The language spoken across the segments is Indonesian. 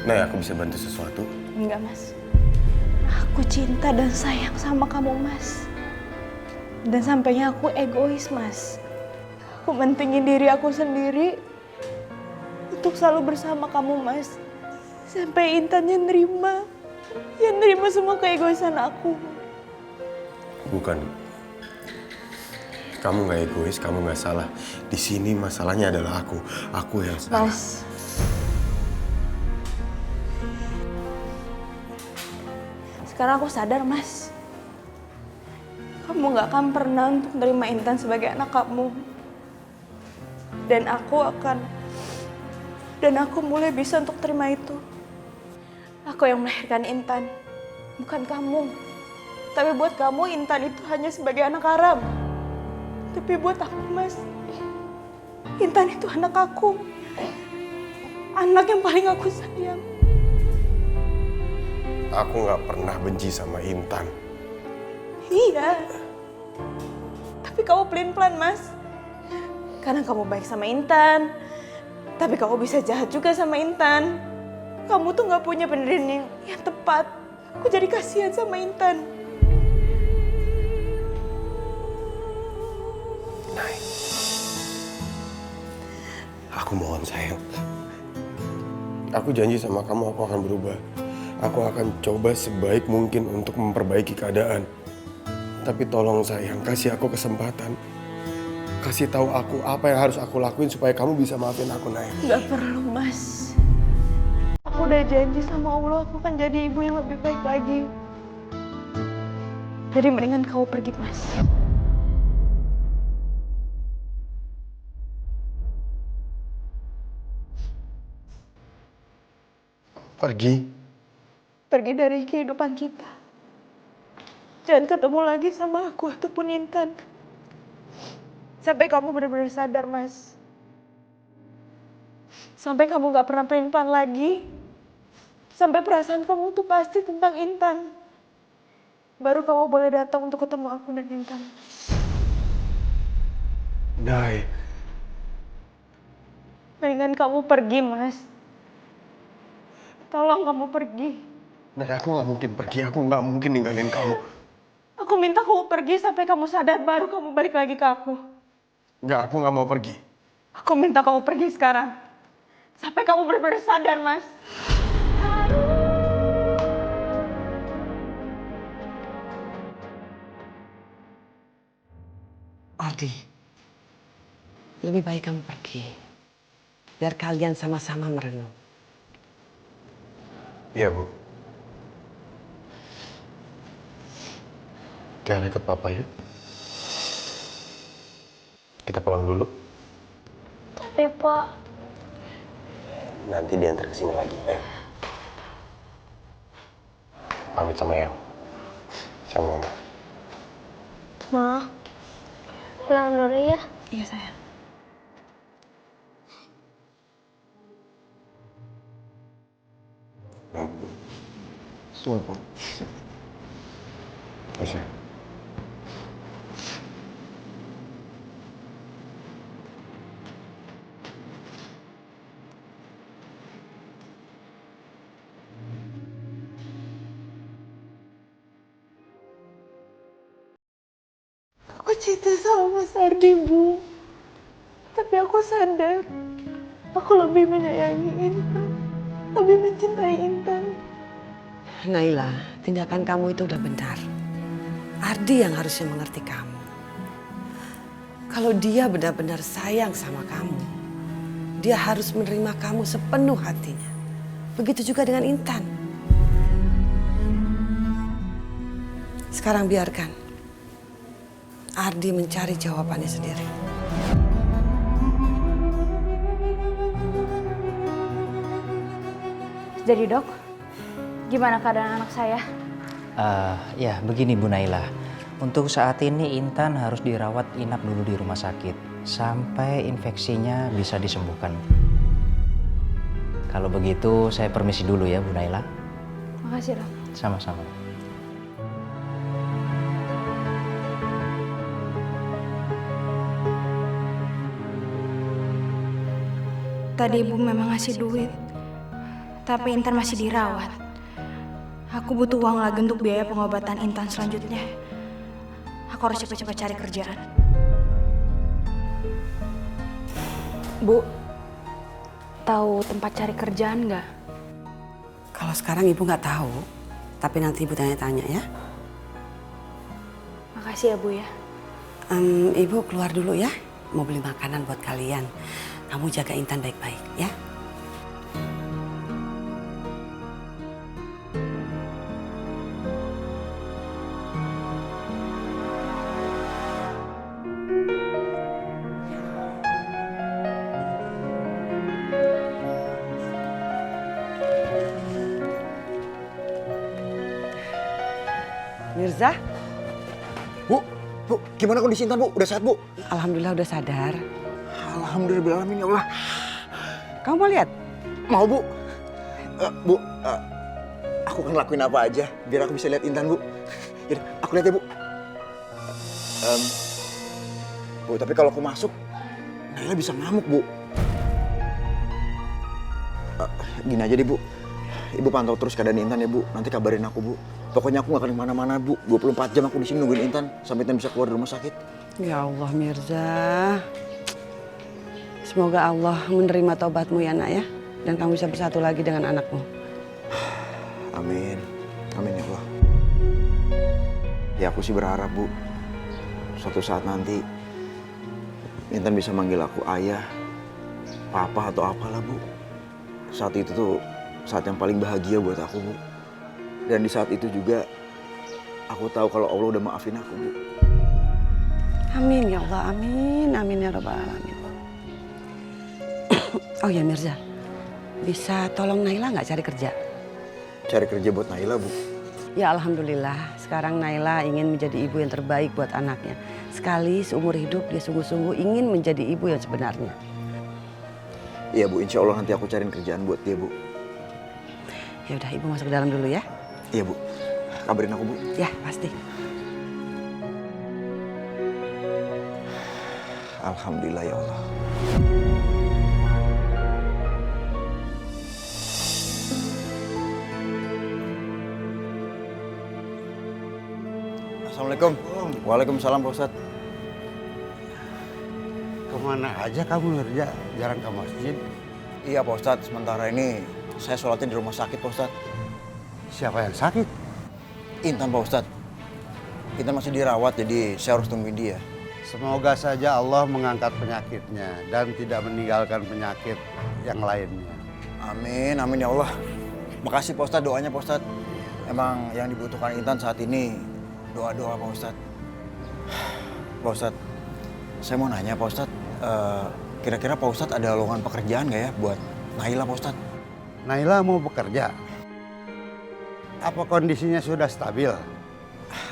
Nay, aku bisa bantu sesuatu? Enggak, Mas. Aku cinta dan sayang sama kamu, Mas. Dan sampainya aku egois, Mas. Aku mentingin diri aku sendiri untuk selalu bersama kamu, Mas. Sampai Intan yang nerima semua keegoisan aku. Bukan. Kamu nggak egois, kamu nggak salah. Di sini masalahnya adalah aku. Aku yang salah. Mas, sekarang aku sadar, Mas. Kamu gak akan pernah untuk menerima Intan sebagai anak kamu. Dan aku mulai bisa untuk terima itu. Aku yang melahirkan Intan, bukan kamu. Tapi buat kamu, Intan itu hanya sebagai anak haram. Tapi buat aku, Mas, Intan itu anak aku. Anak yang paling aku sayang. Aku nggak pernah benci sama Intan. Iya. Tapi kamu pelin-pelan, Mas. Karena kamu baik sama Intan. Tapi kamu bisa jahat juga sama Intan. Kamu tuh gak punya pendirian yang tepat. Aku jadi kasihan sama Intan. Nay, aku mohon sayang. Aku janji sama kamu aku akan berubah. Aku akan coba sebaik mungkin untuk memperbaiki keadaan. Tapi tolong sayang, kasih aku kesempatan. Kasih tahu aku apa yang harus aku lakuin supaya kamu bisa maafin aku, Nay. Gak perlu, Mas. Aku udah janji sama Allah aku akan jadi ibu yang lebih baik lagi. Jadi mendingan kamu pergi, Mas. Pergi. Pergi dari kehidupan kita. Jangan ketemu lagi sama aku ataupun Intan. Sampai kamu benar-benar sadar, Mas. Sampai kamu gak pernah pelin-pelan lagi. Sampai perasaan kamu tuh pasti tentang Intan. Baru kamu boleh datang untuk ketemu aku dan Intan. Nay. Mendingan kamu pergi, Mas. Tolong kamu pergi. Nay, aku nggak mungkin pergi. Aku nggak mungkin ninggalin kamu. Aku minta kamu pergi sampai kamu sadar, baru kamu balik lagi ke aku. Nggak, aku nggak mau pergi. Aku minta kamu pergi sekarang. Sampai kamu benar-benar sadar, Mas. Ardi, lebih baik kamu pergi. Biar kalian sama-sama merenung. Iya, Bu. Jangan ikut papa ya. Kita pulang dulu. Tapi Pak, Nanti diantar ke sini lagi. Pamit sama yang. Sama Mama. Ma, pulang dulu ya. Iya, sayang. Tunggu. Bisa. Aku cinta sama Mas Ardi, Bu. Tapi aku sadar, aku lebih menyayangi Intan. Lebih mencintai Intan. Naila, tindakan kamu itu udah benar. Ardi yang harusnya mengerti kamu. Kalau dia benar-benar sayang sama kamu, dia harus menerima kamu sepenuh hatinya. Begitu juga dengan Intan. Sekarang biarkan Ardi mencari jawabannya sendiri. Jadi dok, gimana keadaan anak saya? Ya begini Bu Naila, untuk saat ini Intan harus dirawat inap dulu di rumah sakit sampai infeksinya bisa disembuhkan. Kalau begitu saya permisi dulu ya Bu Naila. Makasih dok. Sama-sama. Tadi ibu memang ngasih duit. Tapi Intan masih dirawat. Aku butuh uang lagi untuk biaya pengobatan Intan selanjutnya. Aku harus cepat-cepat cari kerjaan. Bu, tahu tempat cari kerjaan nggak? Kalau sekarang ibu nggak tahu, tapi nanti ibu tanya-tanya ya. Makasih ya Bu ya. Ibu keluar dulu ya, mau beli makanan buat kalian. Kamu jaga Intan baik-baik ya. Mirza, Bu, gimana kondisi Intan, Bu? Udah sehat, Bu? alhamdulillah udah sadar. Alhamdulillahirrahmanirrahim, ya Allah. Kamu mau lihat? Mau, Bu? Bu, aku akan lakuin apa aja biar aku bisa lihat Intan, Bu. Yaudah, aku lihat ya, Bu. Bu, tapi kalau aku masuk, Naila bisa ngamuk, Bu. Gini aja deh, Bu. Ibu pantau terus keadaan Intan ya, Bu. Nanti kabarin aku, Bu. Pokoknya aku gak akan kemana-mana, Bu. 24 jam aku di sini nungguin Intan sampai Intan bisa keluar dari rumah sakit. Ya Allah Mirza, semoga Allah menerima taubatmu ya nak ya. Dan kamu bisa bersatu lagi dengan anakmu. Amin. Amin ya Allah. Ya aku sih berharap, Bu. Suatu saat nanti Intan bisa manggil aku ayah, papa atau apalah, Bu. Saat itu tuh saat yang paling bahagia buat aku, Bu. Dan di saat itu juga aku tahu kalau Allah udah maafin aku, Bu. Amin ya Allah, amin, amin ya rabbal alamin. Oh ya Mirza, bisa tolong Naila nggak cari kerja? Cari kerja buat Naila, Bu. Ya alhamdulillah, sekarang Naila ingin menjadi ibu yang terbaik buat anaknya. Sekali seumur hidup dia sungguh-sungguh ingin menjadi ibu yang sebenarnya. Iya, Bu, insya Allah nanti aku cariin kerjaan buat dia, Bu. Ya udah, ibu masuk ke dalam dulu ya. Iya, Bu. Kabarin aku, Bu. Ya pasti. Alhamdulillah ya Allah. Assalamualaikum. Waalaikumsalam, Pak Ustadz. Kemana aja kamu Mirza? Jarang ke masjid. Iya, Pak Ustadz. Sementara ini saya sholatnya di rumah sakit, Pak Ustadz. Siapa yang sakit? Intan, Pak Ustadz. Intan masih dirawat, jadi saya harus tungguin dia. Semoga saja Allah mengangkat penyakitnya dan tidak meninggalkan penyakit yang lainnya. Amin, amin ya Allah. Makasih, Pak Ustadz, doanya, Pak Ustadz. Emang yang dibutuhkan Intan saat ini doa-doa, Pak Ustadz. Pak Ustadz, saya mau nanya, Pak Ustadz. Kira-kira Pak Ustadz ada lowongan pekerjaan nggak ya buat Naila, Pak Ustadz? Naila mau bekerja. Apa kondisinya sudah stabil?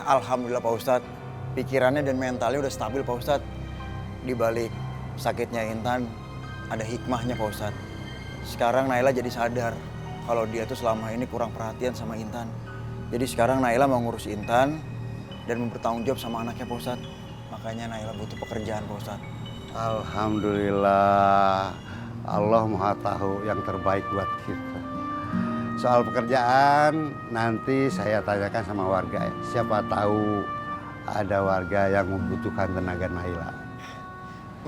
Alhamdulillah, Pak Ustadz. Pikirannya dan mentalnya udah stabil, Pak Ustadz. Di balik sakitnya Intan, ada hikmahnya, Pak Ustadz. Sekarang Naila jadi sadar kalau dia tuh selama ini kurang perhatian sama Intan. Jadi sekarang Naila mau ngurus Intan dan bertanggung jawab sama anaknya, Pak Ustadz. Makanya Naila butuh pekerjaan, Pak Ustadz. Alhamdulillah, Allah Maha Tahu yang terbaik buat kita. Soal pekerjaan nanti saya tanyakan sama warga. Siapa tahu ada warga yang membutuhkan tenaga Naila.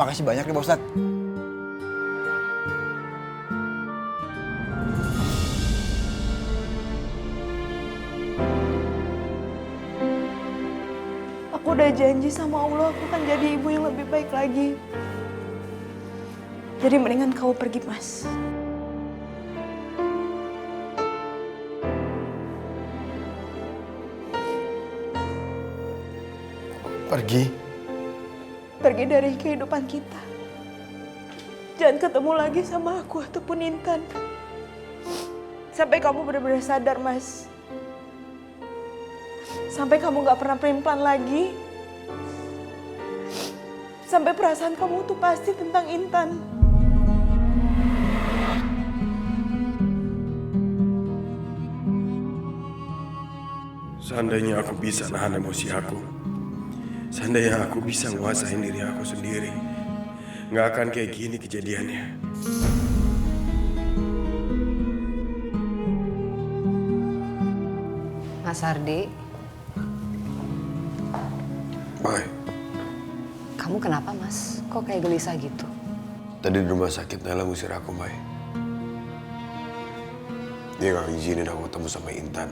Makasih banyak nih, Pak Ustadz. Aku udah janji sama Allah aku akan jadi ibu yang lebih baik lagi. Jadi mendingan kau pergi, Mas. Pergi? Pergi dari kehidupan kita. Jangan ketemu lagi sama aku ataupun Intan. Sampai kamu benar-benar sadar, Mas. Sampai kamu gak pernah pelin-pelan lagi. Sampai perasaan kamu tuh pasti tentang Intan. Seandainya aku bisa nahan emosi aku. Seandainya aku bisa nguasain diri aku sendiri. Nggak akan kayak gini kejadiannya. Mas Ardi, Mai, kamu kenapa Mas? Kok kayak gelisah gitu? tadi di rumah sakit Naila ngusir aku, Mai. Dia gak izinin aku ketemu sama Intan.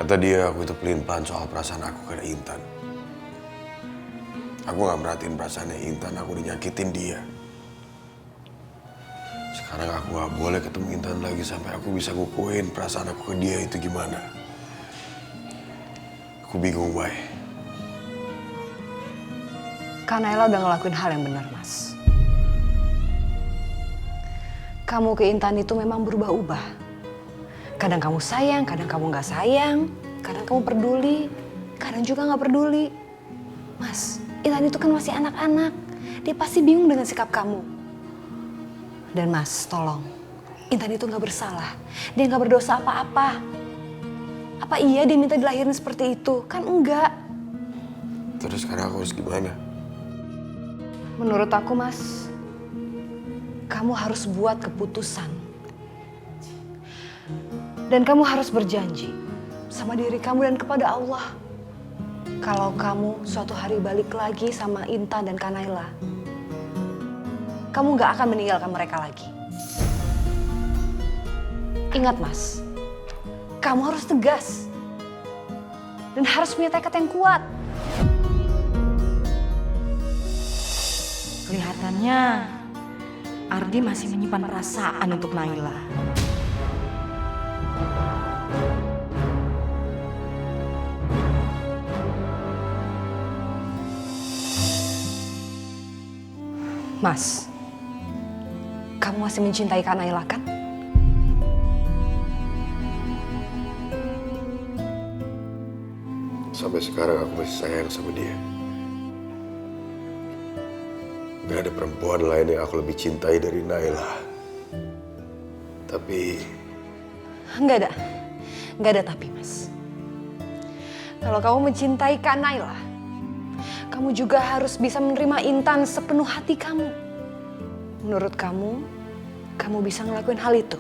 Kata dia aku itu pelin-pelan soal perasaan aku ke Intan. Aku gak merhatiin perasaannya Intan, aku dinyakitin dia. Sekarang aku gak boleh ketemu Intan lagi sampai aku bisa ngukuhin perasaan aku ke dia itu gimana. Aku bingung, Mai. Kak Naila udah ngelakuin hal yang benar, Mas. Kamu ke Intan itu memang berubah-ubah. Kadang kamu sayang, kadang kamu nggak sayang, kadang kamu peduli, kadang juga nggak peduli. Mas, Intan itu kan masih anak-anak. Dia pasti bingung dengan sikap kamu. Dan Mas, tolong. Intan itu nggak bersalah. Dia nggak berdosa apa-apa. Apa iya dia minta dilahirin seperti itu? Kan enggak. Terus sekarang aku harus gimana? Menurut aku, Mas, kamu harus buat keputusan. Dan kamu harus berjanji sama diri kamu dan kepada Allah. Kalau kamu suatu hari balik lagi sama Intan dan Kak Naila, kamu gak akan meninggalkan mereka lagi. Ingat, Mas, kamu harus tegas dan harus punya tekad yang kuat. Kelihatannya Ardi masih menyimpan perasaan untuk Naila. Mas, kamu masih mencintai Kak Naila kan? Sampai sekarang aku masih sayang sama dia. Gak ada perempuan lain yang aku lebih cintai dari Naila. Tapi Nggak ada tapi, Mas. Kalau kamu mencintai Kak Naila, kamu juga harus bisa menerima Intan sepenuh hati kamu. Menurut kamu bisa ngelakuin hal itu?